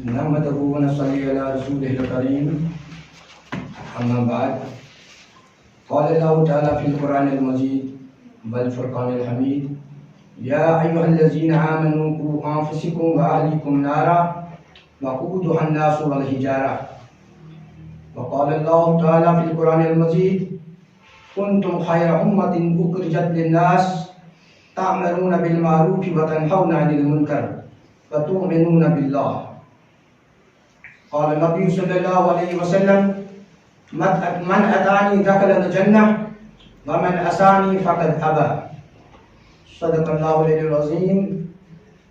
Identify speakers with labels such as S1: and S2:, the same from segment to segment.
S1: نحمده ونصلي على رسوله الكريم أما بعد قال الله تعالى في القرآن المجيد والفرقان الحميد يا أيها الذين آمنوا قوا أنفسكم وأهليكم نارا وقودها الناس والحجارة وقال الله تعالى في القرآن المجيد كنتم خير أمة أخرجت للناس تأمرون بالمعروف وتنهون عن المنكر وتؤمنون بالله قال النبي صلى الله عليه وسلم من أتاني دخل الجنة ومن أساني فقد أبى صدق الله العلي العظيم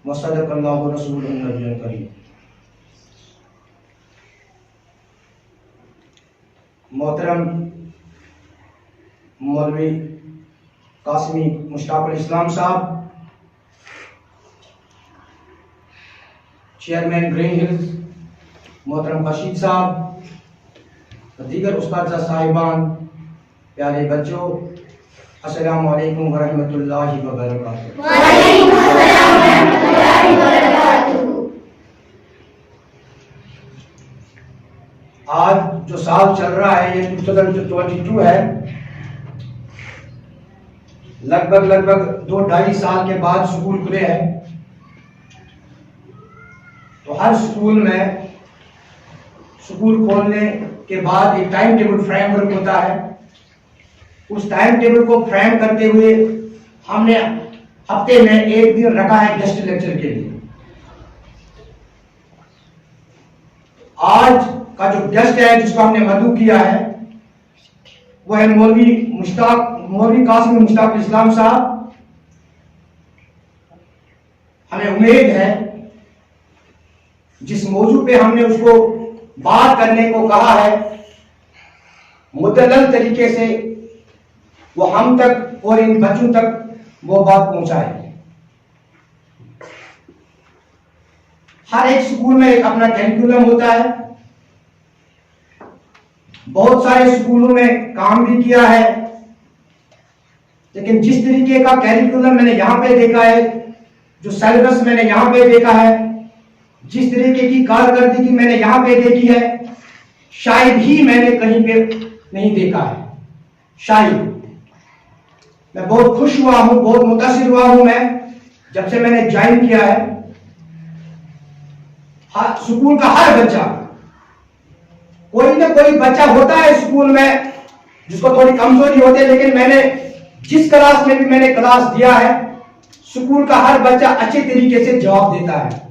S1: وصدق الله رسوله النبي الكريم. محترم مولوی قاسمی مشتاق الاسلام صاحب، چیئرمین گرین ہلز محترم رشید صاحب، دیگر اساتذہ صاحبان، پیارے بچوں، السلام علیکم ورحمۃ اللہ وبرکاتہ۔
S2: وعلیکم السلام ورحمۃ اللہ وبرکاتہ۔
S1: آج جو سال چل رہا ہے یہ 2022 ہے، لگ بھگ 2-2.5 سال کے بعد سکول کھلے ہیں۔ تو ہر سکول میں سکول کھولنے کے بعد ایک ٹائم ٹیبل فریم ورک ہوتا ہے۔ اس ٹائم ٹیبل کو فریم کرتے ہوئے ہم نے ہفتے میں ایک دن رکھا ہے گیسٹ لیکچر کے لیے۔ آج کا جو گیسٹ ہے جس کو ہم نے مدعو کیا ہے وہ ہے مولوی قاسم مشتاق الاسلام صاحب۔ ہمیں امید ہے جس موضوع پہ ہم نے اس کو بات کرنے کو کہا ہے مدلل طریقے سے وہ ہم تک اور ان بچوں تک وہ بات پہنچائے۔ ہر ایک سکول میں ایک اپنا کیریکولم ہوتا ہے، بہت سارے سکولوں میں کام بھی کیا ہے، لیکن جس طریقے کا کیریکولم میں نے یہاں پہ دیکھا ہے، جو سیلیبس میں نے یہاں پہ دیکھا ہے، جس طریقے کی کارکردگی میں نے یہاں پہ دیکھی ہے، شاید ہی میں نے کہیں پہ نہیں دیکھا ہے۔ شاید میں بہت خوش ہوا ہوں، بہت متاثر ہوا ہوں میں جب سے میں نے جوائن کیا ہے۔ سکول کا ہر بچہ، کوئی نہ کوئی بچہ ہوتا ہے سکول میں جس کو تھوڑی کمزوری ہوتی ہے، لیکن میں نے جس کلاس میں بھی میں نے کلاس دیا ہے، سکول کا ہر بچہ اچھے طریقے سے جواب دیتا ہے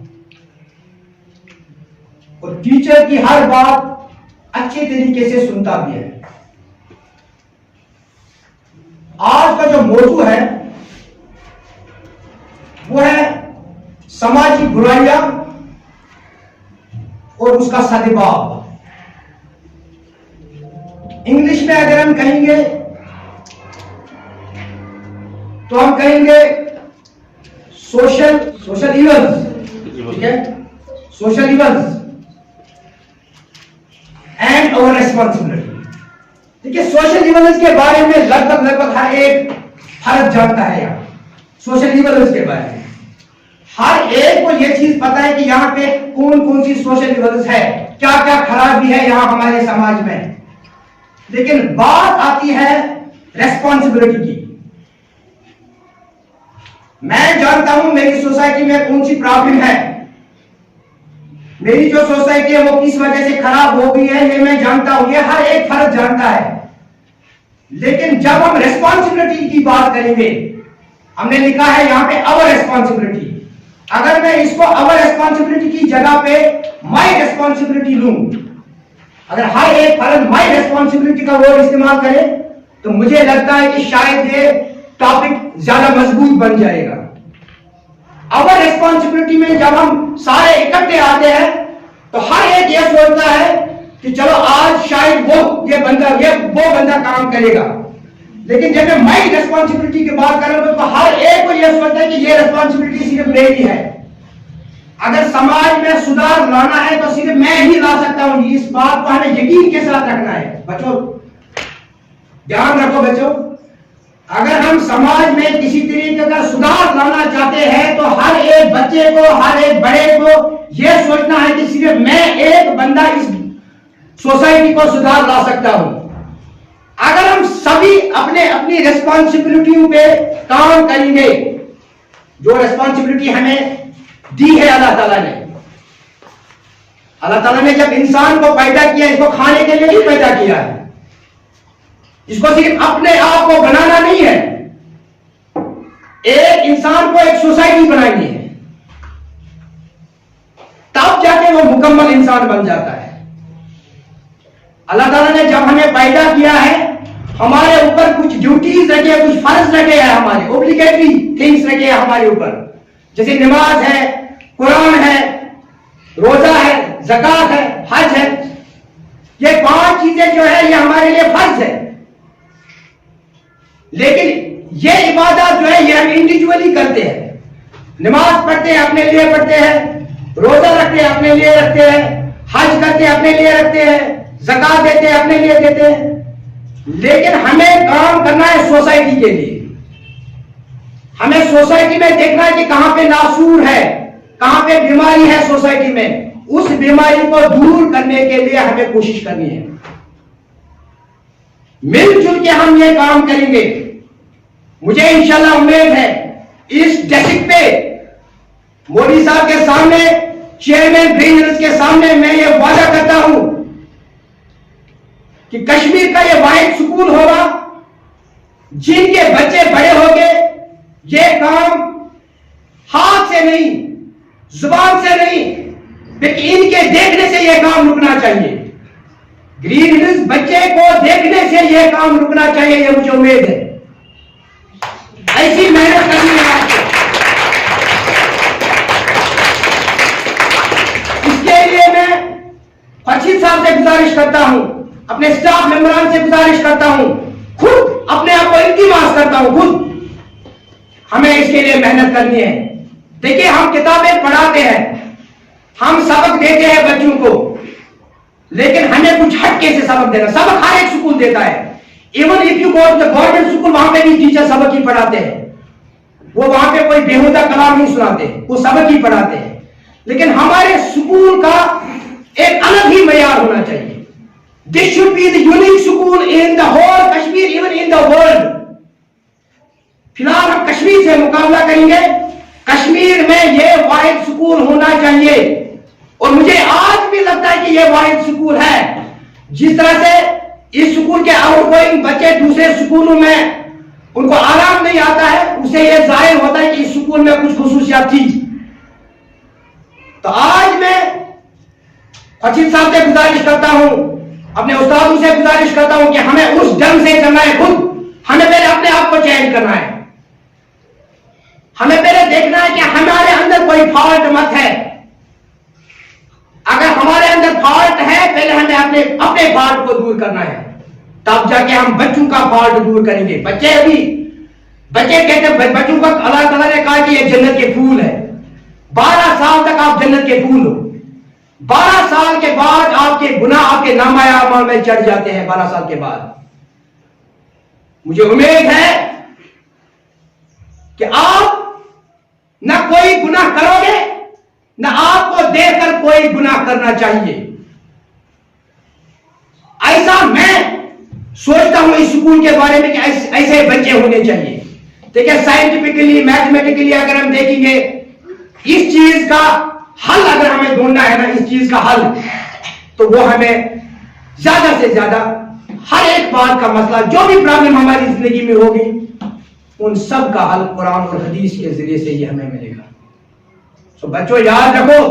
S1: اور ٹیچر کی ہر بات اچھے طریقے سے سنتا بھی ہے۔ آج کا جو موضوع ہے وہ ہے سماجی برائیاں اور اس کا سدباب۔ انگلش میں اگر ہم کہیں گے تو ہم کہیں گے سوشل ایونز، ٹھیک ہے، سوشل ایونز اینڈ اور ریسپانسبلٹی۔ دیکھیے سوشل ایونز کے بارے میں لگ بھگ ہر ایک فرد جانتا ہے۔ یہاں سوشل ایونز کے بارے میں ہر ایک کو یہ چیز پتا ہے کہ یہاں پہ کون سی سوشل ایونز ہے، کیا کیا خرابی ہے یہاں ہمارے سماج میں۔ لیکن بات آتی ہے ریسپانسبلٹی کی۔ میں جانتا ہوں میری سوسائٹی میں کون سی پرابلم ہے، میری جو سوسائٹی ہے وہ کس وجہ سے خراب ہو گئی ہے، یہ میں جانتا ہوں، یہ ہر ایک فرد جانتا ہے۔ لیکن جب ہم ریسپانسبلٹی کی بات کریں گے، ہم نے لکھا ہے یہاں پہ اور ریسپانسبلٹی، اگر میں اس کو اور ریسپانسبلٹی کی جگہ پہ مائی ریسپانسبلٹی لوں، اگر ہر ایک فرد مائی ریسپانسبلٹی کا ورڈ استعمال کرے تو مجھے لگتا ہے کہ شاید یہ ٹاپک زیادہ مضبوط بن جائے گا۔ اور ریسپانسبلٹی میں جب ہم سارے اکٹھے آتے ہیں تو ہر ایک یہ سوچتا ہے کہ چلو آج شاید وہ بندہ کام کرے گا، لیکن جب میں مائی ریسپانسبلٹی کی بات کروں تو ہر ایک کو یہ سوچتا ہے کہ یہ ریسپانسبلٹی صرف میری ہے۔ اگر سماج میں سدھار لانا ہے تو صرف میں ہی لا سکتا ہوں، اس بات کو ہمیں یقین کے ساتھ رکھنا ہے۔ بچوں دھیان رکھو، بچوں اگر ہم سماج میں کسی طریقے کا سدھار لانا چاہتے ہیں تو ہر ایک بچے کو، ہر ایک بڑے کو یہ سوچنا ہے کہ صرف میں ایک بندہ اس سوسائٹی کو سدھار لا سکتا ہوں. اگر ہم سبھی اپنی ریسپانسبلٹیوں پہ کام کریں گے، جو ریسپانسبلٹی ہمیں دی ہے اللہ تعالیٰ نے. اللہ تعالیٰ نے جب انسان کو پیدا کیا، اس کو کھانے کے لیے نہیں پیدا کیا ہے، اس کو صرف اپنے آپ کو بنانا نہیں ہے. ایک انسان کو ایک سوسائٹی بنانی ہے، تب جا کے وہ مکمل انسان بن جاتا ہے. اللہ تعالیٰ نے جب ہمیں پیدا کیا ہے، ہمارے اوپر کچھ ڈیوٹیز رکھے، کچھ فرض رکھے ہیں، ہمارے اوبلیگیٹری تھنگس رکھے ہیں ہمارے اوپر، جیسے نماز ہے، قرآن ہے، روزہ ہے، زکات ہے، حج ہے. یہ 5 چیزیں جو ہے یہ ہمارے لیے فرض ہے. لیکن یہ عبادات جو ہے یہ ہم انڈیویجولی کرتے ہیں. نماز پڑھتے ہیں اپنے لیے پڑھتے ہیں، روزہ رکھتے ہیں اپنے لیے رکھتے ہیں، حج کرتے ہیں اپنے لیے رکھتے ہیں، زکات دیتے ہیں اپنے لیے دیتے ہیں. لیکن ہمیں کام کرنا ہے سوسائٹی کے لیے. ہمیں سوسائٹی میں دیکھنا ہے کہ کہاں پہ ناسور ہے، کہاں پہ بیماری ہے سوسائٹی میں. اس بیماری کو دور کرنے کے لیے ہمیں کوشش کرنی ہے. مل جل کے ہم یہ کام کریں گے. مجھے انشاءاللہ امید ہے اس ڈیسک پہ مودی صاحب کے سامنے، چیئرمین گرین ہلز کے سامنے میں یہ وعدہ کرتا ہوں کہ کشمیر کا یہ واحد سکول ہوگا جن کے بچے بڑے ہو گئے. یہ کام ہاتھ سے نہیں، زبان سے نہیں، لیکن ان کے دیکھنے سے یہ کام رکنا چاہیے. گرین ہلز بچے کو دیکھنے سے یہ کام رکنا چاہیے. یہ مجھے امید ہے، ایسی محنت کرنی ہے آپ کو. اس کے لیے میں خورشید صاحب سے گزارش کرتا ہوں، اپنے اسٹاف ممبران سے گزارش کرتا ہوں، خود اپنے آپ کو التماس کرتا ہوں، خود ہمیں اس کے لیے محنت کرنی ہے. دیکھیے ہم کتابیں پڑھاتے ہیں، ہم سبق دیتے ہیں بچوں کو، لیکن ہمیں کچھ ہٹ کے سے سبق دینا. سبق ہر ایک سکول دیتا ہے. Even if you go to the government school, وہاں پہ بھی ٹیچر سبق ہی پڑھاتے ہیں. وہ وہاں پہ کوئی بیہودہ کلام نہیں سناتے، وہ سبق ہی پڑھاتے ہیں. لیکن ہمارے سکول کا ایک الگ ہی معیار ہونا چاہیے. This should be the unique school in the whole Kashmir, even in the world. فی الحال ہم کشمیر سے مقابلہ کریں گے. کشمیر میں یہ واحد سکول ہونا چاہیے. اور مجھے آج بھی لگتا ہے کہ یہ واحد سکول ہے. جس طرح سے اس سکول کے آؤٹ گوئنگ بچے دوسرے سکولوں میں ان کو آرام نہیں آتا ہے، اسے یہ ظاہر ہوتا ہے کہ اس سکول میں کچھ خصوصیات تھی. تو آج میں خورشید صاحب سے گزارش کرتا ہوں، اپنے استادوں سے گزارش کرتا ہوں کہ ہمیں اس ڈھنگ سے چلنا ہے. خود ہمیں پہلے اپنے آپ کو چینج کرنا ہے. ہمیں پہلے دیکھنا ہے کہ ہمارے اندر کوئی فالٹ مت ہے. اگر ہمارے اندر فالٹ ہے، پہلے ہمیں اپنے فالٹ کو دور کرنا ہے، تب جا کے ہم بچوں کا فالٹ دور کریں گے. بچے کہتے ہیں، بچوں کو اللہ تعالیٰ نے کہا کہ یہ جنت کے پھول ہے. 12 سال تک آپ جنت کے پھول ہو. 12 سال کے بعد آپ کے گناہ آپ کے نامہ اعمال میں چڑھ جاتے ہیں. 12 سال کے بعد مجھے امید ہے کہ آپ نہ کوئی گناہ کرو گے، نہ آپ کو دیکھ کر کوئی گناہ کرنا چاہیے. ایسا میں سوچتا ہوں اس سکول کے بارے میں کہ ایسے بچے ہونے چاہیے. دیکھیں سائنٹیفکلی، میتھمیٹیکلی اگر ہم دیکھیں گے اس چیز کا حل، اگر ہمیں ڈھونڈنا ہے نا اس چیز کا حل، تو وہ ہمیں زیادہ سے زیادہ ہر ایک بات کا مسئلہ، جو بھی پرابلم ہماری زندگی میں ہوگی، ان سب کا حل قرآن اور حدیث کے ذریعے سے یہ ہمیں ملے گا. تو بچوں یاد رکھو،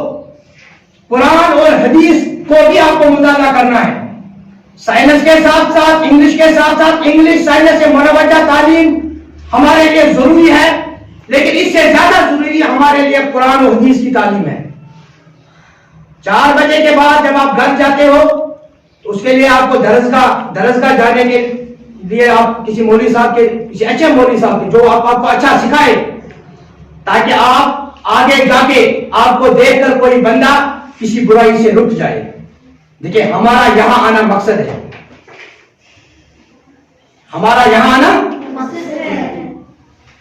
S1: قرآن اور حدیث کو بھی آپ کو مطالعہ کرنا ہے. سائنس کے ساتھ ساتھ، انگلش کے ساتھ ساتھ، انگلش سائنس سے مروجہ تعلیم ہمارے لیے ضروری ہے، لیکن اس سے زیادہ ضروری ہمارے لیے قرآن اور حدیث کی تعلیم ہے. 4 بجے کے بعد جب آپ گھر جاتے ہو تو اس کے لیے آپ کو درسگاہ جانے کے لیے آپ کسی مولوی صاحب کے، کسی اچھے مولوی صاحب کے جو آپ کو اچھا سکھائے، تاکہ آپ آگے جا کے آپ کو دیکھ کر کوئی بندہ کسی برائی سے رک جائے. دیکھیں ہمارا یہاں آنا مقصد ہے، ہمارا یہاں آنا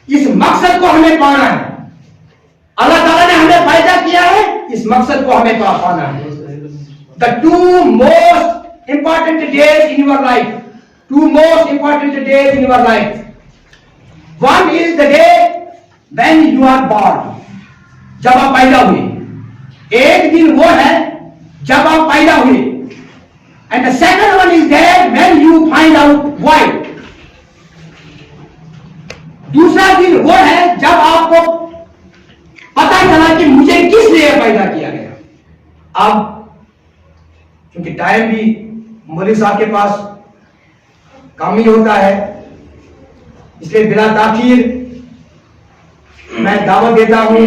S1: اس مقصد کو ہمیں پانا ہے. اللہ تعالیٰ نے ہمیں پیدا کیا ہے اس مقصد کو ہمیں پانا ہے. The two most important days in your life. Two most important days in your life. One is the day when you are born. جب آپ پیدا ہوئے. ایک دن وہ ہے جب آپ پیدا ہوئے. And the second one is there when you find out why. دوسرا دن وہ ہے جب آپ کو پتہ چلا کہ مجھے کس لیے پیدا کیا گیا. اب کیونکہ ٹائم بھی مولوی صاحب کے پاس کم ہی ہوتا ہے، اس لیے بلا تاخیر میں دعوت دیتا ہوں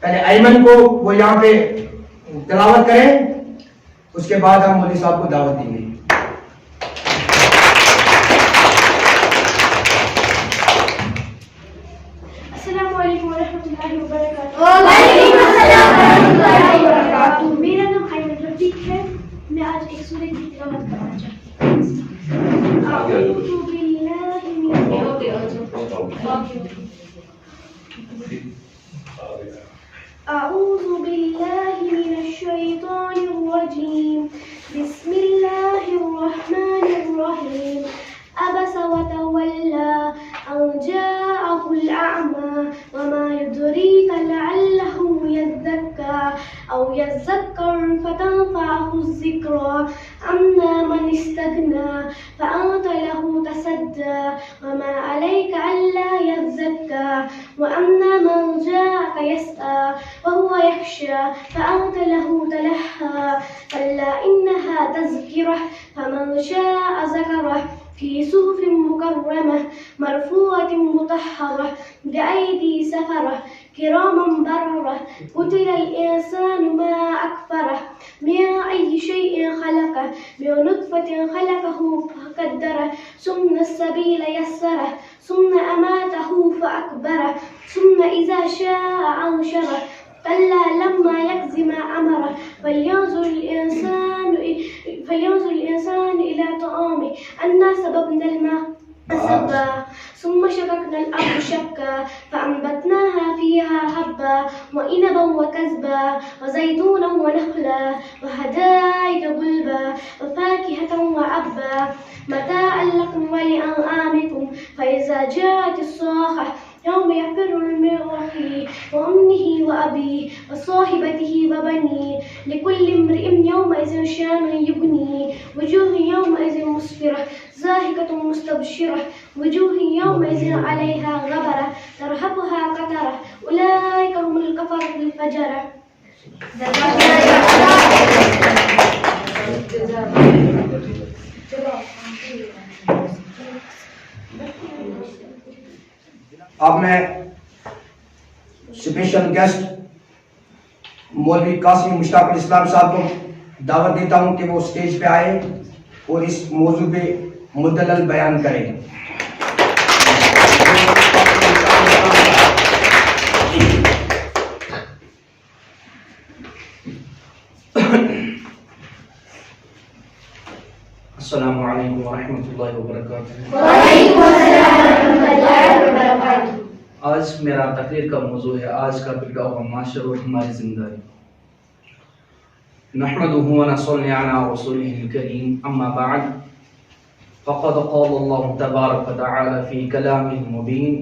S1: پہلے ایمن کو، وہ یہاں پہ تلاوت کریں، اس کے بعد ہم مولوی صاحب کو دعوت دیں گے.
S3: السلام علیکم ورحمۃ اللہ وبرکاتہ.
S2: وعلیکم السلام ورحمۃ اللہ وبرکاتہ.
S3: میرا نام ایمن رفیق ہے. میں آج ایک سورہ کی تلاوت کرنا چاہتی ہوں. اعوذ باللہ من الشیطان الرجیم. بسم اللہ الرحمن الرحیم. عبس وتولى أن جاءه الأعمى وما يدريك لعله يزكى أو يذكر فتنفعه الذكرى. أما من استغنى فأنت له تصدى وما عليك ألا يزكى. وأما من جاءك يسعى وهو يخشى فأنت له تلهى. كلا إنها تذكرة فمن شاء ذكره في صحف مكرمة مرفوعة مطهرة بأيدي سفرة كراما بررة. قتل الإنسان ما أكفره من أي شيء خلقه من نطفة خلقه فقدره ثم السبيل يسره ثم أماته فأكبره ثم إذا شاء أنشره. كلا لما يقض ما أمره فلينظر الإنسان إلى طعامه أنا صببنا الماء صبا ثم شققنا الأرض شقا فأنبتناها فيها حبا وعنبا وكزبا وزيتونا ونخلا وحدائق غلبا وفاكهة وأبا متاعا لكم ولأنعامكم. فإذا جاءت الصاخة يوم يفر المرء أخيه وأمه وأبيه وصاحبته وبنيه لكل امرئ يومئذ شان يغنيه. وجوه يومئذ مسفرة ضاحكة مستبشرة وجوه يومئذ عليها غبرة ترهقها قترة أولئك هم الكفرة الفجرة.
S1: اب میں اسپیشل گیسٹ مولوی قاسم مشتاق الاسلام صاحب کو دعوت دیتا ہوں کہ وہ اسٹیج پہ آئے اور اس موضوع پہ مدلل بیان کریں. السلام علیکم ورحمۃ اللہ وبرکاتہ.
S2: وعلیکم السلام ورحمۃ اللہ وبرکاتہ.
S4: آج میرا تقریر کا موضوع ہے آج کا بگڑا ہوا معاشرہ اور ہماری ذمہ داری. نحمده ونصلي على رسوله الكريم اما بعد فقد قال الله تبارك وتعالى في كلامه المبين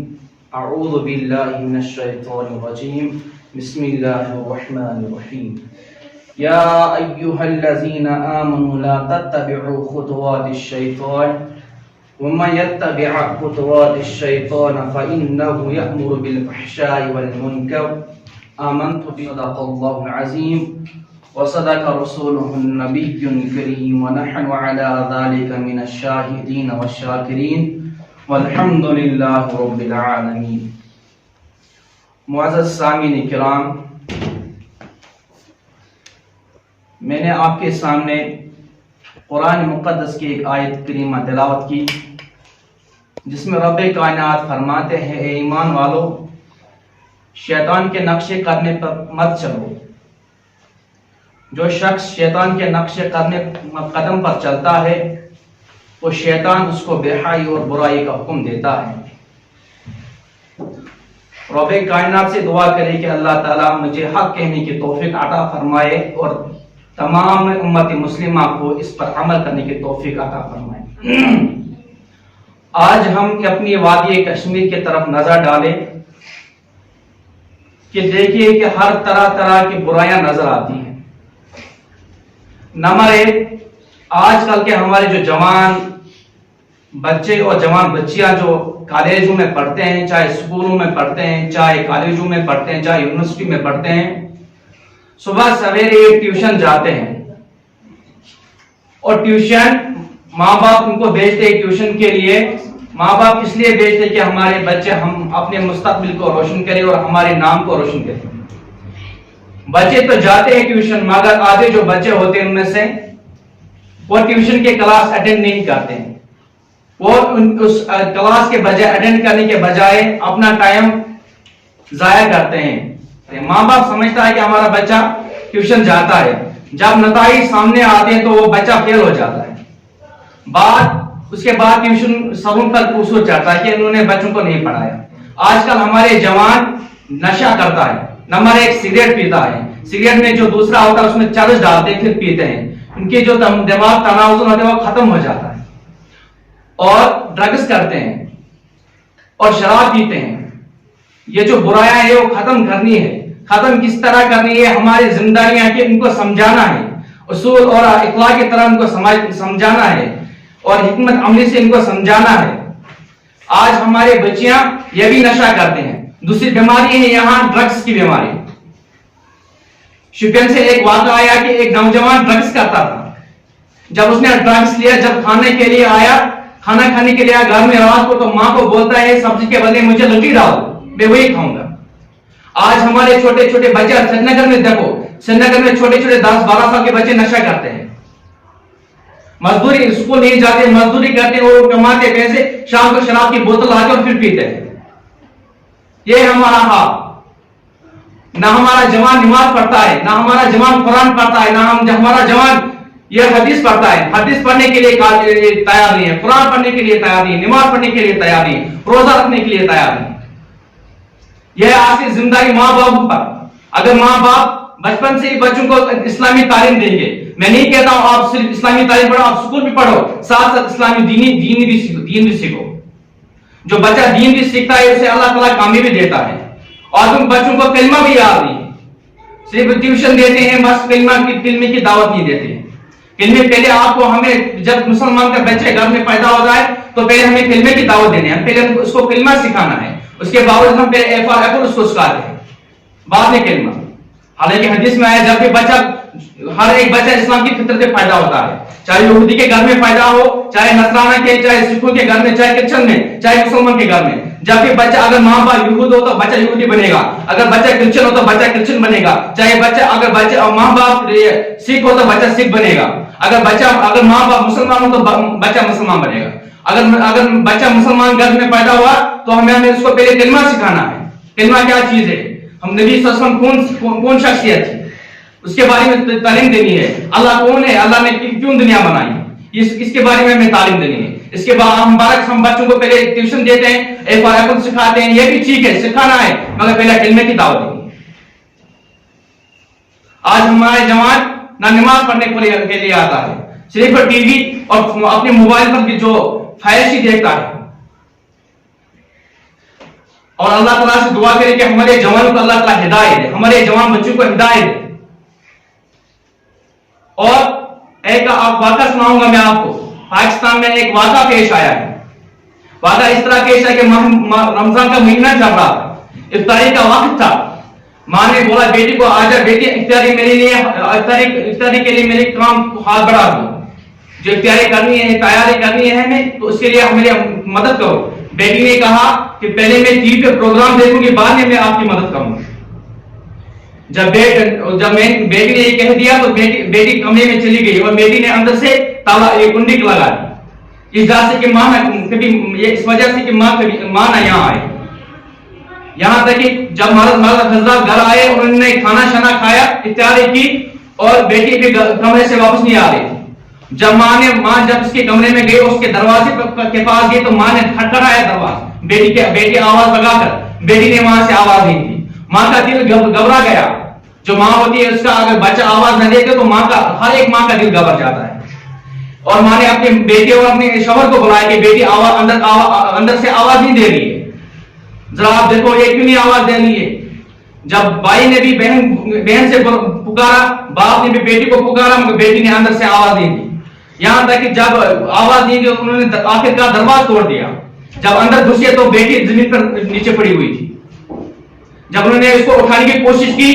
S4: اعوذ بالله من الشيطان الرجيم بسم الله الرحمن الرحيم. يا ايها الذين امنوا لا تتبعوا خطوات الشيطان ومن يتبع خطوات الشيطان فإنه يأمر بالفحشاء والمنكر. آمنت بصدق الله العظيم وصدق رسوله النبي الكريم ونحن على ذلك من الشاهدين والشاكرين والحمد لله رب العالمين. معزز سامعین کرام، میں نے آپ کے سامنے قرآن مقدس کی ایک آیت کریمہ تلاوت کی جس میں رب کائنات فرماتے ہیں اے ایمان والو، شیطان کے نقشے قدم پر مت چلو. جو شخص شیطان کے نقش قدم پر چلتا ہے وہ شیطان اس کو بے حیائی اور برائی کا حکم دیتا ہے. رب کائنات سے دعا کرے کہ اللہ تعالیٰ مجھے حق کہنے کی توفیق عطا فرمائے اور تمام امت مسلمہ کو اس پر عمل کرنے کی توفیق عطا فرمائے۔ آج ہم اپنی وادی کشمیر کی طرف نظر ڈالیں کہ دیکھیے کہ ہر طرح طرح کی برائیاں نظر آتی ہیں۔ نمبر ایک، آج کل کے ہمارے جو جوان بچے اور جوان بچیاں جو کالجوں میں پڑھتے ہیں، چاہے اسکولوں میں پڑھتے ہیں، چاہے کالجوں میں پڑھتے ہیں، چاہے یونیورسٹی میں پڑھتے ہیں، صبح سویرے ٹیوشن جاتے ہیں اور ٹیوشن ماں باپ ان کو بھیجتے ہیں ٹیوشن کے لیے۔ ماں باپ اس لیے بھیجتے کہ ہمارے بچے ہم اپنے مستقبل کو روشن کریں اور ہمارے نام کو روشن کریں۔ بچے تو جاتے ہیں ٹیوشن، مگر آدھے جو بچے ہوتے ہیں ان میں سے وہ ٹیوشن کے کلاس اٹینڈ نہیں کرتے ہیں، وہ اس کلاس کے بجائے اٹینڈ کرنے کے بجائے اپنا ٹائم ضائع کرتے ہیں۔ ماں باپ سمجھتا ہے کہ ہمارا بچہ ٹیوشن جاتا ہے، جب نتائج سامنے آتے ہیں تو وہ بچہ فیل ہو جاتا ہے۔ اس کے بعد ٹیوشن سبوں پر قصور چڑھتا ہے کہ انہوں نے بچوں کو نہیں پڑھایا۔ آج کل ہمارے جوان نشہ کرتا ہے، نمبر ایک سگریٹ پیتا ہے، سگریٹ میں جو دوسرا ہوتا ہے اس میں چرس ڈالتے ہیں پھر پیتے ہیں، ان کے جو دماغ تناظر ہوتے ہیں وہ ختم ہو جاتا ہے، اور ڈرگز کرتے ہیں اور شراب پیتے ہیں۔ یہ جو برائیاں ہیں وہ ختم کرنی ہے۔ ختم کس طرح کرنی ہے؟ ہماری ذمہ کہ ان کو سمجھانا ہے، اصول اور اخلاق کی طرح ان کو سمجھانا ہے اور حکمت عملی سے ان کو سمجھانا ہے۔ آج ہمارے بچیاں یہ بھی نشہ کرتے ہیں۔ دوسری بیماری ہے یہاں ڈرگز کی بیماری۔ شپین سے ایک واقعہ آیا کہ ایک نوجوان ڈرگز کرتا تھا، جب اس نے ڈرگز لیا، جب کھانے کے لیے آیا، کھانا کھانے کے لیے آیا گھر میں رات کو، تو ماں کو بولتا ہے سبزی کے بدلے مجھے لٹی ڈالو، میں وہی کھاؤں گا۔ آج ہمارے چھوٹے چھوٹے بچے سری نگر میں دیکھو، سری نگر میں چھوٹے چھوٹے 10-12 سال کے بچے نشہ کرتے ہیں، مزدوری اسکول نہیں جاتے، مزدوری کرتے اور کماتے پیسے، شام کو شراب کی بوتل لاتے اور پھر پیتے ہیں۔ یہ ہمارا حال۔ نہ ہمارا جوان نماز پڑھتا ہے، نہ ہمارا جوان قرآن پڑھتا ہے، نہ ہمارا جوان یہ حدیث پڑھتا ہے، حدیث پڑھنے کے لیے تیار نہیں ہے، قرآن پڑھنے کے لیے تیار نہیں ہے، نماز پڑھنے کے لیے تیار نہیں ہے، روزہ رکھنے کے لیے تیار نہیں۔ یہ آخری ذمہ داری ماں باپ پر۔ اگر ماں باپ بچپن سے ہی بچوں کو اسلامی تعلیم دیں گے، میں نہیں کہتا ہوں آپ صرف اسلامی تعلیم پڑھو، آپ اسکول بھی پڑھو، ساتھ ساتھ اسلامی دین بھی سیکھو۔ جو بچہ دین بھی سیکھتا ہے اسے اللہ تعالیٰ کامیابی دیتا ہے۔ اور تم بچوں کو کلمہ بھی یاد نہیں، صرف ٹیوشن دیتے ہیں، بس کلمے کی دعوت نہیں دیتے ہیں۔ کلمے پہلے آپ کو، ہمیں جب مسلمان کا بچے گھر میں پیدا ہوتا ہے تو پہلے ہمیں کلمے کی دعوت دینے ہیں، پہلے اس کو کلمہ سکھانا ہے، اس کے باوجود ہم پہلے ایپل اس کو سکھاتے ہیں، بعد میں کلمہ۔ حالانکہ حدیث میں آیا جب بھی بچہ، ہر ایک بچہ اسلام کی فطرت سے پیدا ہوتا ہے، چاہے یہودی کے گھر میں پیدا ہو، چاہے نصرانہ کے، چاہے سکھوں کے گھر میں، چاہے کرسچن میں، چاہے مسلمان کے گھر میں۔ جب بھی بچہ، اگر ماں باپ یہود ہو تو بچہ یہودی بنے گا، اگر بچہ کرسچن ہو تو بچہ کرسچن بنے گا، چاہے اگر ماں باپ سکھ ہو تو بچہ سکھ بنے گا، اگر ماں باپ مسلمان ہو تو بچہ مسلمان بنے گا۔ اگر بچہ مسلمان گھر میں پیدا ہوا تو ہمیں اس کو پہلے کلمہ سکھانا ہے۔ کلمہ کیا چیز ہے؟ ہم نبی صلی اللہ علیہ وسلم کون شخصیت ہے اس کے بارے میں تعلیم دینی ہے۔ اللہ کون ہے، اللہ نے کیوں دنیا بنائی، اس کے بارے میں ہمیں تعلیم دینی ہے۔ اس کے بعد ہم بچوں کو پہلے ٹیوشن دیتے ہیں، ایک بار سکھاتے ہیں، یہ بھی ٹھیک ہے، سکھانا ہے، مگر پہلے کلمے کی دعوت دینی ہے۔ آج ہمارے جوان نہ نماز پڑھنے کے لیے آتا ہے، صرف ٹی وی اور اپنے موبائل پر بھی جو فحاشی دیکھتا ہے۔ اور اللہ تعالیٰ سے دعا کرے کہ ہمارے جوانوں کو اللہ تعالیٰ ہدایت دے، ہمارے جوان بچوں کو ہدایت دے۔ اور ایک واقعہ سناؤں گا میں آپ کو۔ پاکستان میں ایک واقعہ پیش آیا ہے۔ واقعہ اس طرح پیش آیا کہ رمضان کا مہینہ چل رہا تھا، افطاری کا وقت تھا۔ ماں نے بولا بیٹی کو، آجا بیٹی، افطاری کے لیے میرے کام ہاتھ بڑھا دو، جو افطاری کرنی ہے، تیاری کرنی ہے ہمیں، تو اس کے لیے میری مدد کرو۔ بیٹی نے کہا کہ پہلے میں ٹی وی پہ پروگرام دیکھوں گی، بعد میں آپ کی مدد کروں گی۔ جب بیٹی نے یہ کہہ دیا تو بیٹی کمرے میں چلی گئی اور بیٹی نے اندر سے تالا کنڈی لگا دی، اس وجہ سے کہ ماں نہ یہاں آئے۔ یہاں تک کہ جب مرد حضرات گھر آئے اور انہوں نے کھانا شانا کھایا، افطاری کی، اور بیٹی بھی کمرے سے واپس نہیں آ رہی تھی۔ جب ماں جب اس کے کمرے میں گئی، اس کے دروازے کے پاس گئی تو ماں نے کھٹکھٹایا دروازہ، بیٹی آواز لگا کر بیٹی نے وہاں سے آواز دی تھی. ماں کا دل گھبرا گیا. جو ماں ہوتی ہے اس کا اگر بچہ آواز نہ دے تو ماں کا ہر ایک ماں کا دل گھبر جاتا ہے. اور ماں نے اپنے بیٹے اور اپنے شوہر کو بلایا کہ بیٹی اندر سے آواز نہیں دے رہی ہے, ذرا آپ دیکھو یہ کیوں نہیں آواز دے رہی ہے. جب بھائی نے بھی بہن سے پکارا, باپ نے بھی بیٹی کو پکارا, مگر بیٹی نے اندر سے آواز نہیں دی. یہاں تک کہ جب آواز نہیں دی انہوں نے آخر کا دروازہ توڑ دیا. جب اندر گھسے تو بیٹی زمین پر نیچے پڑی ہوئی تھی. جب انہوں نے اس کو اٹھانے کی کوشش کی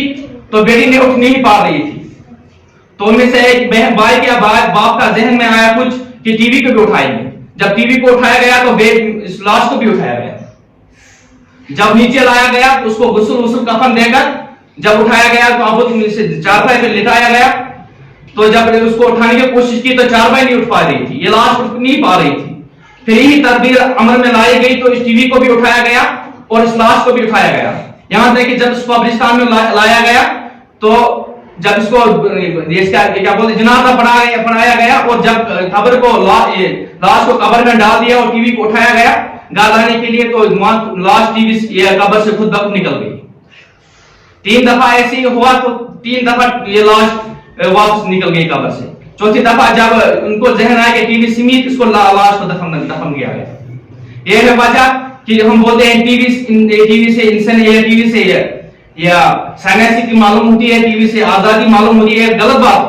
S4: تو بیٹی نے اٹھ نہیں پا رہی تھی. تو ان میں سے ایک بہن بھائی کیا باپ کا ذہن میں آیا کچھ کہ ٹی وی کو بھی اٹھائیں گے. جب ٹی وی کو اٹھایا گیا تو اس لاش کو بھی اٹھایا گیا. جب نیچے لایا گیا اس کو غسل کفن دے کر جب اٹھایا گیا تو اب چارپائی پہ لٹایا گیا. تو جب اس کو اٹھانے کی کوشش کی تو چارپائی نہیں اٹھ پا رہی تھی, یہ لاش اٹھ نہیں پا رہی تھی. پھر یہی تدبیر عمل میں لائی گئی تو اس ٹی وی کو بھی اٹھایا گیا اور اس لاش کو بھی اٹھایا گیا. یہاں تک کہ جب اس کو قبرستان میں لایا گیا تو جب اس کو کیا بولتے جنازہ پڑھایا گیا اور جب قبر کو لاش کو قبر میں ڈال دیا اور ٹی وی کو اٹھایا گیا گالانے کے لیے تو لاش ٹی وی قبر سے خود بخود نکل گئی. 3 دفعہ ایسے ہی ہوا تو 3 دفعہ یہ لاش واپس نکل گئی قبر سے. چوتھی دفعہ جب ان کو ذہن آیا کہ ٹی وی سمیت اس کو لاش کو دفن کیا گیا. یہ ہے وجہ کہ ہم بولتے ہیں ٹی وی سے انسان ہے, ٹی وی سے یا سائنس کی معلوم ہوتی ہے, ٹی وی سے آزادی معلوم ہوتی ہے. غلط بات.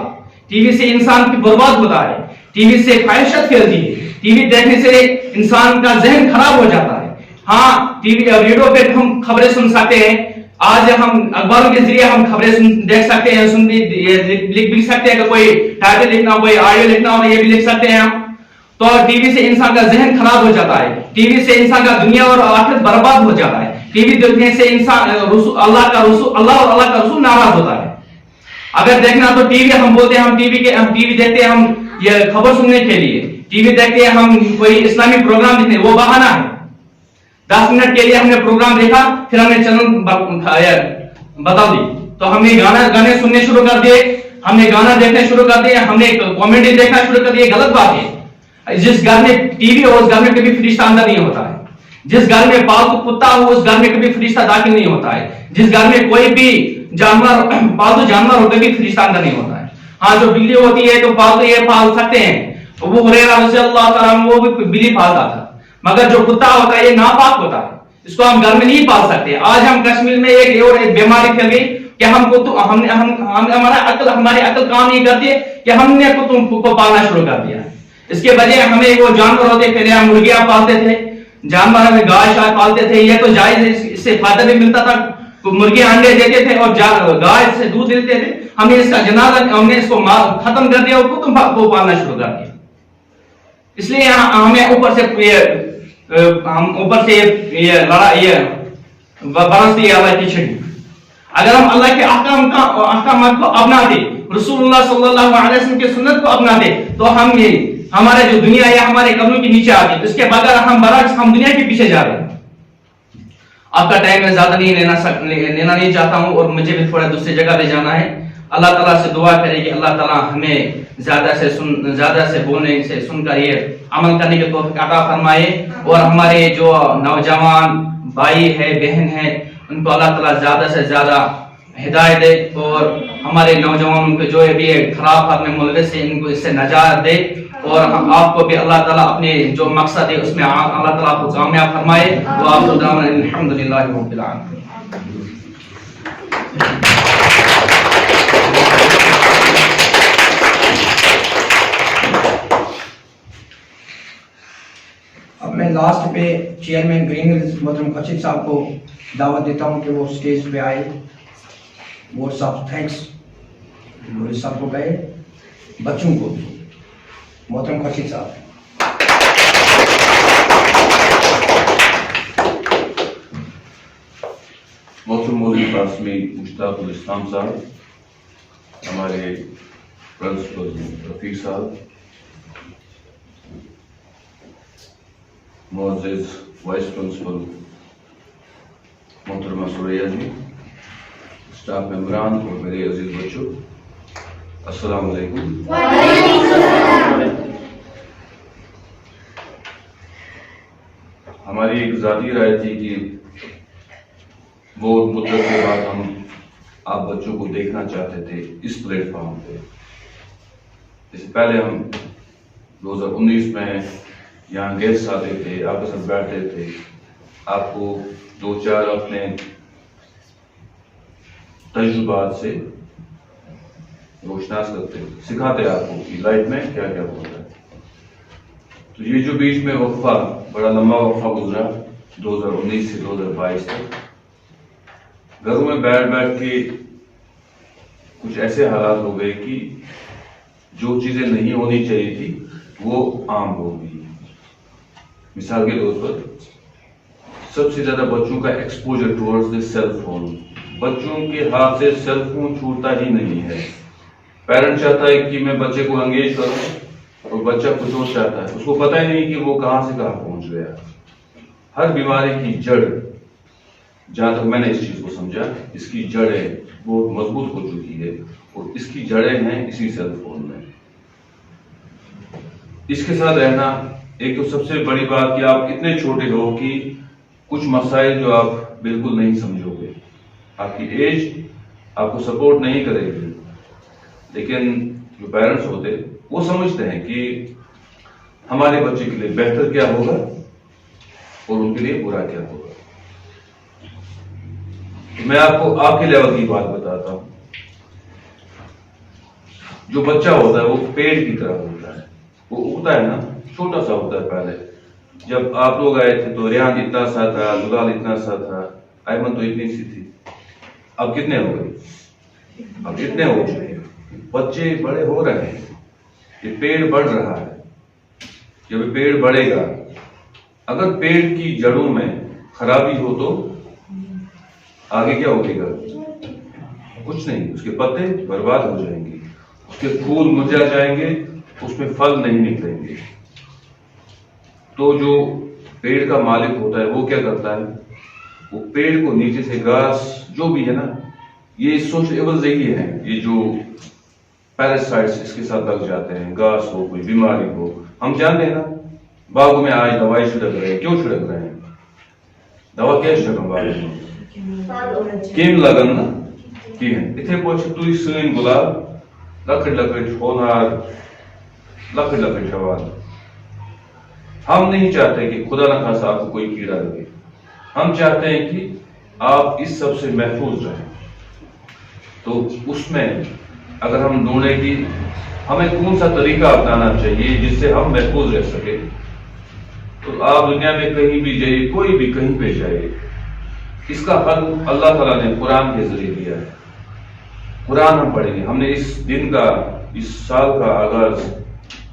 S4: ٹی وی سے انسان کی برباد ہوتا ہے, ٹی وی سے خواہشات پھیلتی ہے, ٹی وی دیکھنے سے انسان کا ذہن خراب ہو جاتا ہے. ہاں ٹی وی ریڈیو پہ ہم خبریں سن سکتے ہیں, آج ہم اخباروں کے ذریعے ہم خبریں دیکھ سکتے ہیں, لکھ بھی سکتے ہیں کہ کوئی ٹائٹل لکھنا ہو, کوئی آڈیو لکھنا ہو, یہ بھی لکھ سکتے ہیں ہم. تو ٹی وی سے انسان کا ذہن خراب ہو جاتا ہے, ٹی وی سے انسان کا دنیا اور آخرت برباد ہو جاتا ہے. ٹی وی دیکھنے سے انسان اللہ اور اللہ کا رسول ناراض ہوتا ہے. اگر دیکھنا تو ٹی وی ہم بولتے ہیں ہم ٹی وی دیکھتے ہیں ہم یہ خبر سننے کے لیے, ٹی وی دیکھتے ہیں ہم کوئی اسلامی پروگرام دیکھتے ہیں, وہ بہانہ ہے. 10 منٹ کے لیے ہم نے پروگرام دیکھا پھر ہم نے چینل بدل دی تو ہم نے گانے سننے شروع کر دیے, ہم نے گانا دیکھنے شروع کر دیے, ہم نے کامیڈی دیکھنا شروع کر دیے. غلط بات ہے. جس گھر میں ٹی وی ہو اس گھر میں کبھی فرشتہ اندر نہیں ہوتا ہے. جس گھر میں پالتو کتا ہو اس گھر میں کبھی فرشتہ داخل نہیں ہوتا ہے. جس گھر میں کوئی بھی جانور پالتو جانور ہو کبھی فرشتہ اندر نہیں ہوتا ہے. ہاں جو بلی ہوتی ہے تو پالتو یہ پال سکتے ہیں. ابو ہریرہ رضی اللہ تعالیٰ عنہ وہ بھی بلی پالتا تھا, مگر جو کتا ہوتا ہے یہ ناپاک ہوتا ہے, اس کو ہم گھر میں نہیں پال سکتے. آج ہم کشمیر میں ایک بیماری پھیل گئی کہ ہماری عقل کام نہیں کرتی کہ ہم نے کتوں کو پالنا شروع کر دیا. اس کے بجائے ہمیں وہ جانور ہوتے, پہلے ہم مرغیاں پالتے تھے, جانور ہمیں گائے شائے پالتے تھے, یہ تو جائز ہے, اس سے فائدہ بھی ملتا تھا. مرغیاں انڈے دیتے تھے اور گائے سے دودھ دیتے تھے. ہم نے اس کا جنازہ ہم نے اس کو ختم کر دیا اور کتوں کو پالنا شروع کر دیا. اس لیے ہمیں اوپر سے یہ برستی اللہ کی چھڑی. اگر ہم اللہ کے احکامات کو اپناتے, رسول اللہ صلی اللہ علیہ وسلم کی سنت کو اپناتے تو ہمارے جو دنیا ہے ہمارے قدموں کے نیچے آتی. اس کے بغیر ہم دنیا کے پیچھے جا رہے ہیں. آپ کا ٹائم میں زیادہ نہیں لینا نہیں چاہتا ہوں اور مجھے بھی تھوڑا دوسری جگہ پہ جانا ہے. اللہ تعالیٰ سے دعا کرے کہ اللہ تعالیٰ ہمیں زیادہ سے بولنے سے سن کر یہ عمل کرنے کی توفیق عطا فرمائے, اور ہمارے جو نوجوان بھائی ہے بہن ہے ان کو اللہ تعالیٰ زیادہ سے زیادہ ہدایت دے, اور ہمارے نوجوانوں کے جو بھی خراب خاتمے ملوث ہیں ان کو اس سے نجات دے, اور آپ کو بھی اللہ تعالیٰ اپنے جو مقصد ہے اس میں اللہ تعالیٰ آپ کو کامیاب فرمائے. الحمدللہ رب العالمین.
S1: اب میں لاسٹ پہ چیئرمین گرین ہلز محترم خورشید صاحب کو دعوت دیتا ہوں کہ وہ اسٹیج پہ آئے. ورڈس آف تھینکس مولوی صاحب کو گئے, بچوں کو بھی. محترم خورشید صاحب.
S5: محترم مولوی قاسمی مشتاق الاسلام صاحب, ہمارے پرنسپل رفیق صاحب, معزز وائس پرنسپل محترمہ سوریا جی, اسٹاف ممبران اور میرے عزیز بچوں, السلام علیکم. ہماری ایک ذاتی رائے تھی کہ بہت مدت کے بعد ہم آپ بچوں کو دیکھنا چاہتے تھے اس پلیٹ فارم پہ. اس سے پہلے ہم 2019 میں یہاں گیسٹ آتے تھے، آپ کے ساتھ بیٹھتے تھے، آپ کو 2-4 اپنے تجربات سے روشناس کرتے، سکھاتے آپ کو کہ لائف میں کیا کیا ہوتا ہے. تو یہ جو بیچ میں وقفہ، بڑا لمبا وقفہ گزرا 2019 سے 2022 تک، گھروں میں بیٹھ بیٹھ کے کچھ ایسے حالات ہو گئے کہ جو چیزیں نہیں ہونی چاہیے تھی وہ عام ہو گئی. مثال کے طور پر سب سے زیادہ بچوں کا exposure towards the sale phone. بچوں کے ہاتھ سے سیل فون چھوٹتا ہی نہیں ہے. پیرنٹ چاہتا ہے کہ میں بچے کو انگیج کروں اور بچہ کچھ اور چاہتا ہے، اس کو پتہ ہی نہیں کہ وہ کہاں سے کہاں پہنچ گیا. ہر بیماری کی جڑ، جہاں تک میں نے اس چیز کو سمجھا، اس کی جڑیں بہت مضبوط ہو چکی ہے اور اس کی جڑیں ہیں اسی سیل فون میں. اس کے ساتھ رہنا، ایک تو سب سے بڑی بات کہ آپ اتنے چھوٹے ہو کہ کچھ مسائل جو آپ بالکل نہیں سمجھو گے، آپ کی ایج آپ کو سپورٹ نہیں کرے گی، لیکن جو پیرنٹس ہوتے وہ سمجھتے ہیں کہ ہمارے بچے کے لیے بہتر کیا ہوگا اور ان کے لیے برا کیا ہوگا. میں آپ کو آپ کے لیول کی بات بتاتا ہوں. جو بچہ ہوتا ہے وہ پیڑ کی طرح ہوتا ہے، وہ اگتا ہے نا، چھوٹا سا ہوتا ہے. پہلے جب آپ لوگ آئے تھے تو ریحان اتنا سا تھا، لال اتنا سا تھا، ایمن تو اتنی سی تھی. اب کتنے ہو گئے؟ اب اتنے ہو چکے. بچے بڑے ہو رہے ہیں، یہ پیڑ بڑھ رہا ہے. جب یہ پیڑ بڑھے گا، اگر پیڑ کی جڑوں میں خرابی ہو تو آگے کیا ہوگے گا؟ کچھ نہیں. اس کے پتے برباد ہو جائیں گے، اس کے پھول مرجھا جائیں گے، اس میں پھل نہیں نکلیں گے. تو جو پیڑ کا مالک ہوتا ہے وہ کیا کرتا ہے؟ وہ پیڑ کو نیچے سے گھاس جو بھی ہے نا، یہ سوشل ایولز یہی ہے، یہ جو پیراسائٹس اس کے ساتھ لگ جاتے ہیں، گھاس ہو، کوئی بیماری ہو. ہم جانتے ہیں نا، باغوں میں آج دوائی چھڑک رہے ہیں. کیوں چھڑک رہے ہیں؟ دوا کیا چھڑکیں باغوں میں؟ کیم لگن نا کہین. اتھے پٲٹھۍ چھِ تُہۍ سٲنۍ گُلاب لۄکٕٹۍ لۄکٕٹۍ ہونہار، لۄکٕٹۍ لۄکٕٹۍ شوال. ہم نہیں چاہتے کہ خدا نہ خاصا آپ کو کوئی کیڑا لگے. ہم چاہتے ہیں کہ آپ اس سب سے محفوظ رہیں. تو اس میں اگر ہم ڈھونڈیں کہ ہمیں کون سا طریقہ اپنانا چاہیے جس سے ہم محفوظ رہ سکے، تو آپ دنیا میں کہیں بھی جائیے، کوئی بھی کہیں پہ جائیے، اس کا حل اللہ تعالیٰ نے قرآن کے ذریعے دیا ہے. قرآن ہم پڑھیں گے. ہم نے اس دن کا، اس سال کا آغاز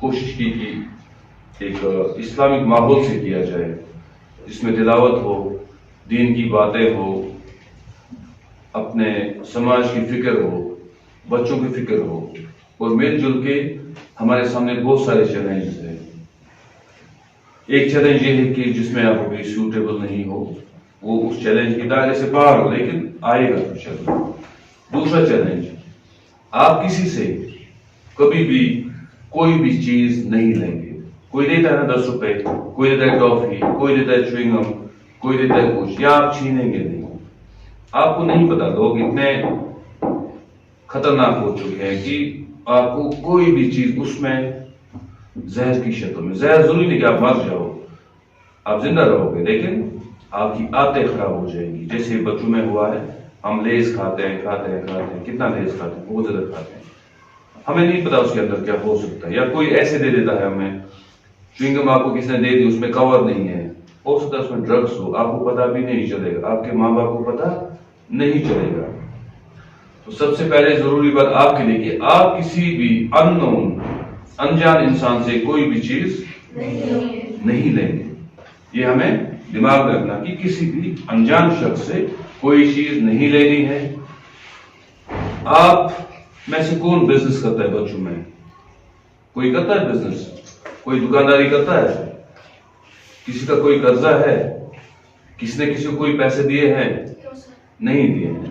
S5: کوشش کی کہ ایک اسلامک ماحول سے کیا جائے، جس میں تلاوت ہو، دین کی باتیں ہو، اپنے سماج کی فکر ہو، بچوں کی فکر ہو، اور مل جل کے. ہمارے سامنے بہت سارے چیلنجز ہیں. ایک چیلنج یہ ہے کہ جس میں آپ ابھی سوٹیبل نہیں ہو، وہ اس چیلنج کے دائرے سے باہر ہو، لیکن آئے گا انشاءاللہ. دوسرا چیلنج، آپ کسی سے کبھی بھی کوئی بھی چیز نہیں لیں گے. کوئی دیتا ہے نا 10 روپے، کوئی دیتا ہے ٹافی، کوئی دیتا ہے چوئنگ گم، کوئی دیتا ہے کچھ، یا آپ چھینیں گے نہیں. آپ کو نہیں پتا، لوگ اتنے خطرناک ہو چکے ہیں کہ آپ کو کوئی بھی چیز اس میں زہر کی شکل میں، زہر ضروری نہیں کہ آپ مر جاؤ، آپ زندہ رہو گے، لیکن آپ کی عادتیں خراب ہو جائیں گی. جیسے بچوں میں ہوا ہے، ہم لیز کھاتے ہیں، کتنا لیز کھاتے ہیں، بہت زیادہ کھاتے ہیں. ہمیں نہیں پتا اس کے اندر کیا ہو سکتا ہے. یا کوئی ایسے دے دیتا ہے ہمیں، چوئنگم آپ کو کس نے دے دی، اس میں کور نہیں ہے، ہو سکتا ہے اس میں ڈرگس ہو، آپ کو پتا بھی نہیں چلے گا، آپ کے ماں باپ کو پتا نہیں چلے گا. تو سب سے پہلے ضروری بات آپ کے لیے کہ آپ کسی بھی انجان انسان سے کوئی بھی چیز نہیں لیں گے. یہ ہمیں دماغ میں رکھنا کہ کسی بھی انجان شخص سے کوئی چیز نہیں لینی ہے. آپ میں سے کون بزنس کرتا ہے بچوں میں؟ کوئی کرتا ہے بزنس؟ کوئی دکانداری کرتا ہے؟ کسی کا کوئی قرضہ ہے؟ کسی نے کسی کو کوئی پیسے دیے ہیں؟ نہیں دیے ہیں.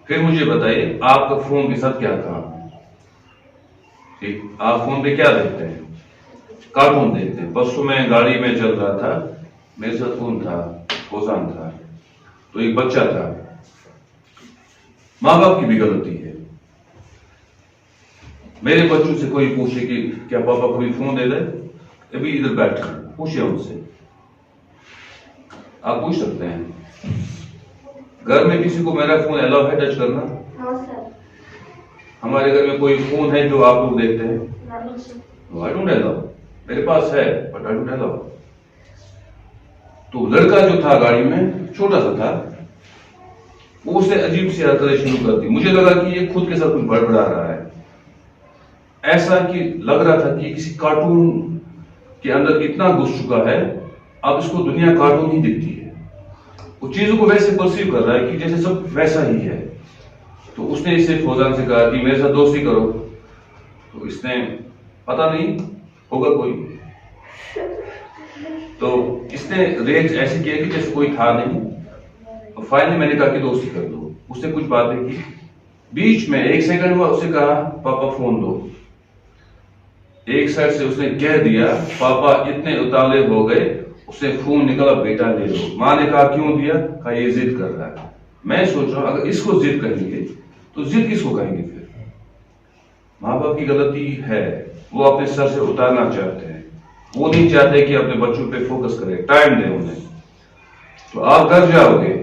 S5: پھر مجھے بتائیے آپ کا فون کے ساتھ کیا کام ہے؟ ٹھیک، آپ فون پہ کیا دیکھتے ہیں؟ کارٹون دیکھتے ہیں. پرسوں میں گاڑی میں چل رہا تھا، میرے ساتھ کون تھا؟ فوزان تھا. تو ایک بچہ تھا، ماں باپ کی بھی غلطی ہے. میرے بچوں سے کوئی پوچھے کہ کیا پاپا کوئی فون دے دے، ابھی ادھر بیٹھے پوچھے ان سے، آپ پوچھ سکتے ہیں. گھر میں کسی کو میرا فون الاؤ ہے ٹچ کرنا؟ ہمارے گھر میں کوئی فون ہے جو آپ لوگ دیکھتے ہیں؟ I don't allow. میرے پاس ہے بٹ I don't allow. تو لڑکا جو تھا گاڑی میں چھوٹا سا تھا، وہ اسے عجیب سی حرکتیں شروع کر دی. مجھے لگا کہ یہ خود کے ساتھ کچھ بڑبڑا رہا ہے، ایسا کہ لگ رہا تھا کہ کسی کارٹون کے اندر اتنا گھس چکا ہے اب اس کو دنیا کارٹون ہی دکھتی ہے. وہ چیزوں کو ویسے پرسیو کر رہا ہے کہ جیسے سب ویسا ہی ہے. تو اس نے اسے فوزان سے کہا کہ میرے ساتھ دوستی کرو. تو اس نے پتہ نہیں ہوگا کوئی، تو اس نے ریٹ ایسے کیا کہ جیسے کوئی تھا نہیں. اور فائنلی میں نے کہا کہ دوستی کر دو. اس نے کچھ باتیں کی، بیچ میں 1 سیکنڈ ہوا، اسے کہا پاپا فون دو. ایک سائڈ سے اس نے کہہ دیا، پاپا اتنے اتالے ہو گئے، اس نے فون نکالا، بیٹا لے لو. ماں نے کہا کیوں دیا؟ کہا یہ ضد کر رہا ہے. میں سوچ رہا ہوں اگر اس کو ضد کہیں گے تو ضد کس کو کہیں گے؟ پھر ماں باپ کی غلطی ہے، وہ اپنے سر سے اتارنا چاہتے ہیں، وہ نہیں چاہتے کہ اپنے بچوں پہ فوکس کرے، ٹائم دے انہیں. تو آپ گھر جاؤ گے،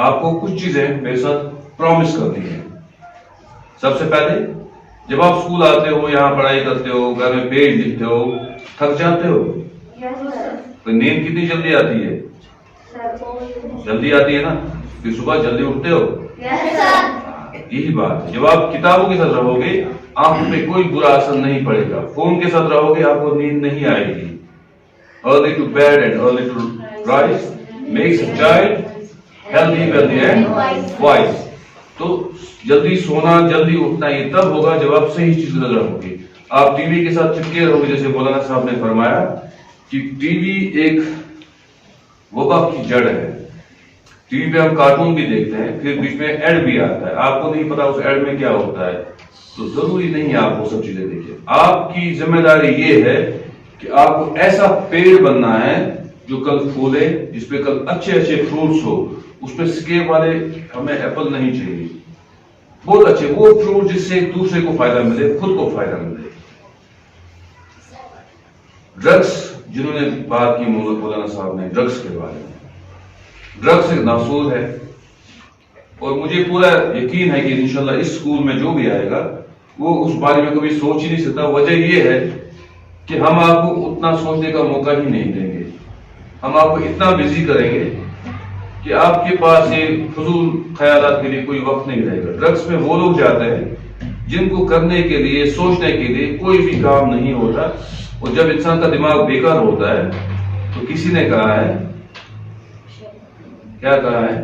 S5: آپ کو کچھ چیزیں میرے ساتھ پرومس کرنی ہے. سب سے پہلے جب آپ اسکول آتے ہو، یہاں پڑھائی کرتے ہو، گھر میں پیج لکھتے ہو، تھک جاتے ہو؟ تو نیند کتنی جلدی آتی ہے؟ جلدی آتی ہے نا؟ پھر صبح جلدی اٹھتے ہو؟ یہی بات ہے. جب آپ کتابوں کے ساتھ رہو گے آنکھوں پہ کوئی برا اثر نہیں پڑے گا. فون کے ساتھ رہو گے آپ کو نیند نہیں آئے گی. Early to bed and early to rise makes a child healthy, wealthy and wise. تو جلدی سونا جلدی اٹھنا یہ تب ہوگا جب آپ صحیح چیز نظر رہو گے. آپ ٹی وی کے ساتھ چپکے رہو گے، جیسے مولانا صاحب نے فرمایا کہ ٹی وی ایک وبا کی جڑ ہے. ٹی وی پہ ہم کارٹون بھی دیکھتے ہیں، پھر بیچ میں ایڈ بھی آتا ہے، آپ کو نہیں پتا اس ایڈ میں کیا ہوتا ہے. تو ضروری نہیں ہے آپ وہ سب چیزیں دیکھیں. آپ کی ذمہ داری یہ ہے کہ آپ کو ایسا پیڑ بننا ہے جو کل پھولے، جس پہ کل اچھے اچھے فروٹس ہو. اس پہ سکیب والے ہمیں ایپل نہیں چاہیے، بہت اچھے وہ فروٹ جس سے دوسرے کو فائدہ ملے، خود کو فائدہ ملے. ڈرگس جنہوں نے بات کی مولانا صاحب نے ڈرگس کے بارے میں، ڈرگس ایک ناسور ہے، اور مجھے پورا یقین ہے کہ انشاءاللہ اس اسکول میں جو بھی آئے گا وہ اس بارے میں کبھی سوچ ہی نہیں سکتا. وجہ یہ ہے کہ ہم آپ کو اتنا سوچنے کا موقع ہی نہیں دیں گے. ہم آپ کو اتنا بزی کریں گے کہ آپ کے پاس یہ فضول خیالات کے لیے کوئی وقت نہیں رہے گا. ڈرگس میں وہ لوگ جاتے ہیں جن کو کرنے کے لیے، سوچنے کے لیے کوئی بھی کام نہیں ہوتا. اور جب انسان کا دماغ بیکار ہوتا ہے تو کسی نے کہا ہے، کیا کہا ہے؟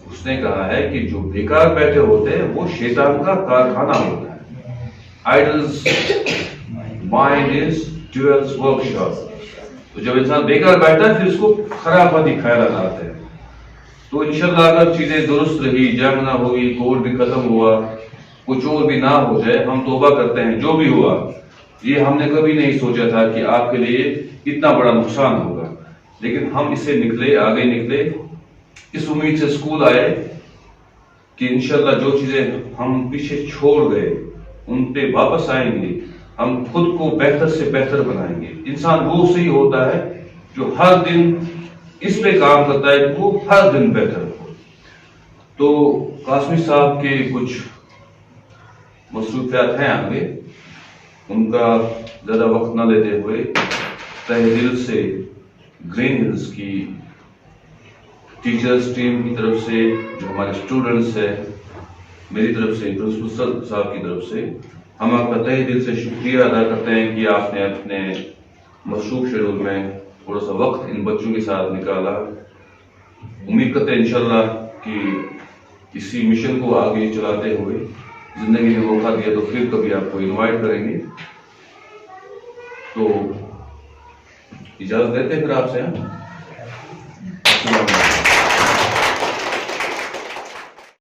S5: اس نے کہا ہے کہ جو بیکار بیٹھے ہوتے ہیں وہ شیطان کا کارخانہ ہوتا ہے. Idols mind is devil's work shop. تو جب انسان بیکار بیٹھتا ہے پھر اس کو خرافاتی خیالات آتے ہیں. تو انشاءاللہ اگر چیزیں درست رہی، جنگ نہ ہوئی، کووڈ بھی ختم ہوا، کچھ اور بھی نہ ہو جائے، ہم توبہ کرتے ہیں. جو بھی ہوا یہ ہم نے کبھی نہیں سوچا تھا کہ آپ کے لیے اتنا بڑا نقصان ہوگا، لیکن ہم اس سے نکلے، آگے نکلے، اس امید سے اسکول آئے کہ انشاءاللہ جو چیزیں ہم پیچھے چھوڑ گئے ان پہ واپس آئیں گے. ہم خود کو بہتر سے بہتر بنائیں گے. انسان وہ صحیح ہوتا ہے جو ہر دن اس پہ کام کرتا ہے کہ وہ ہر دن بہتر ہو. تو قاسمی صاحب کے کچھ مصروفیات ہیں آگے، ان کا زیادہ وقت نہ لیتے ہوئے تہ دل سے گرین ہلز کی ٹیچرز ٹیم کی طرف سے، جو ہمارے اسٹوڈنٹس ہیں، میری طرف سے، پرنسپل صاحب کی طرف سے، ہم آپ کا تہ دل سے شکریہ ادا کرتے ہیں کہ آپ نے اپنے مصروف شیڈول میں تھوڑا سا وقت ان بچوں کے ساتھ نکالا. امید کرتے ہیں انشاءاللہ کہ اسی مشن کو آگے چلاتے ہوئے زندگی میں موقع دیا تو پھر کبھی آپ کو انوائٹ کریں گے. تو اجازت دیتے ہیں پھر آپ سے.